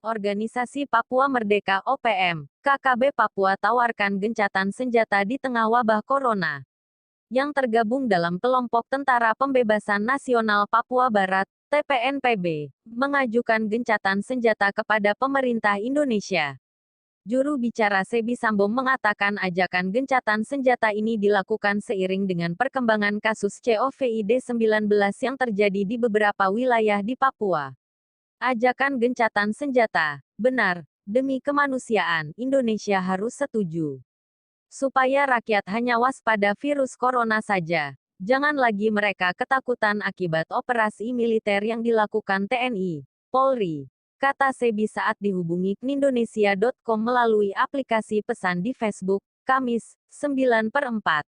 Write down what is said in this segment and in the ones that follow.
Organisasi Papua Merdeka (OPM), KKB Papua tawarkan gencatan senjata di tengah wabah corona. Yang tergabung dalam kelompok Tentara Pembebasan Nasional Papua Barat, TPNPB, mengajukan gencatan senjata kepada pemerintah Indonesia. Juru bicara Sebi Sambo mengatakan ajakan gencatan senjata ini dilakukan seiring dengan perkembangan kasus COVID-19 yang terjadi di beberapa wilayah di Papua. Ajakan gencatan senjata, benar, demi kemanusiaan, Indonesia harus setuju. Supaya rakyat hanya waspada virus corona saja. Jangan lagi mereka ketakutan akibat operasi militer yang dilakukan TNI, Polri, kata Sebi saat dihubungi knindonesia.com melalui aplikasi pesan di Facebook, Kamis, 9/4.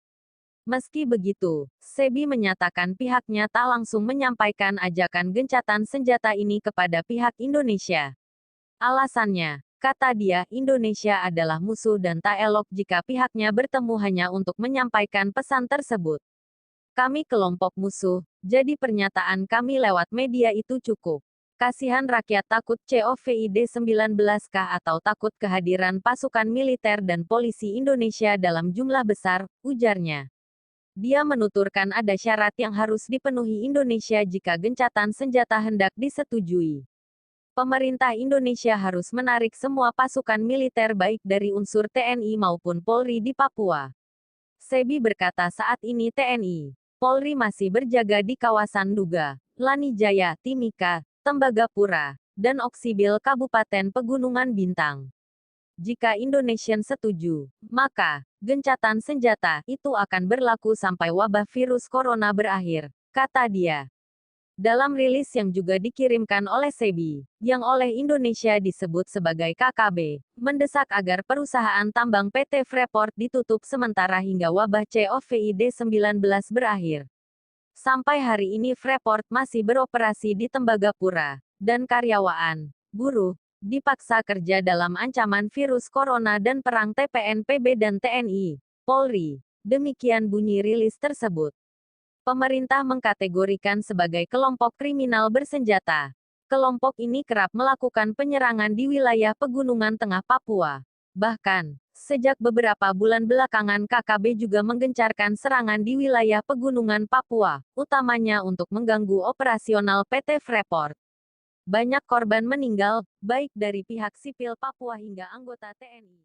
Meski begitu, Sebi menyatakan pihaknya tak langsung menyampaikan ajakan gencatan senjata ini kepada pihak Indonesia. Alasannya, kata dia, Indonesia adalah musuh dan tak elok jika pihaknya bertemu hanya untuk menyampaikan pesan tersebut. Kami kelompok musuh, jadi pernyataan kami lewat media itu cukup. Kasihan rakyat takut COVID-19 kah atau takut kehadiran pasukan militer dan polisi Indonesia dalam jumlah besar, ujarnya. Dia menuturkan ada syarat yang harus dipenuhi Indonesia jika gencatan senjata hendak disetujui. Pemerintah Indonesia harus menarik semua pasukan militer baik dari unsur TNI maupun Polri di Papua. Sebi berkata saat ini TNI, Polri masih berjaga di kawasan Duga, Lanijaya, Timika, Tembagapura, dan Oksibil Kabupaten Pegunungan Bintang. Jika Indonesia setuju, maka gencatan senjata itu akan berlaku sampai wabah virus corona berakhir, kata dia. Dalam rilis yang juga dikirimkan oleh Sebi, yang oleh Indonesia disebut sebagai KKB, mendesak agar perusahaan tambang PT Freeport ditutup sementara hingga wabah COVID-19 berakhir. Sampai hari ini Freeport masih beroperasi di Tembagapura, dan karyawan, buruh, dipaksa kerja dalam ancaman virus corona dan perang TPNPB dan TNI, Polri. Demikian bunyi rilis tersebut. Pemerintah mengkategorikan sebagai kelompok kriminal bersenjata. Kelompok ini kerap melakukan penyerangan di wilayah pegunungan tengah Papua. Bahkan, sejak beberapa bulan belakangan KKB juga menggencarkan serangan di wilayah pegunungan Papua, utamanya untuk mengganggu operasional PT Freeport. Banyak korban meninggal, baik dari pihak sipil Papua hingga anggota TNI.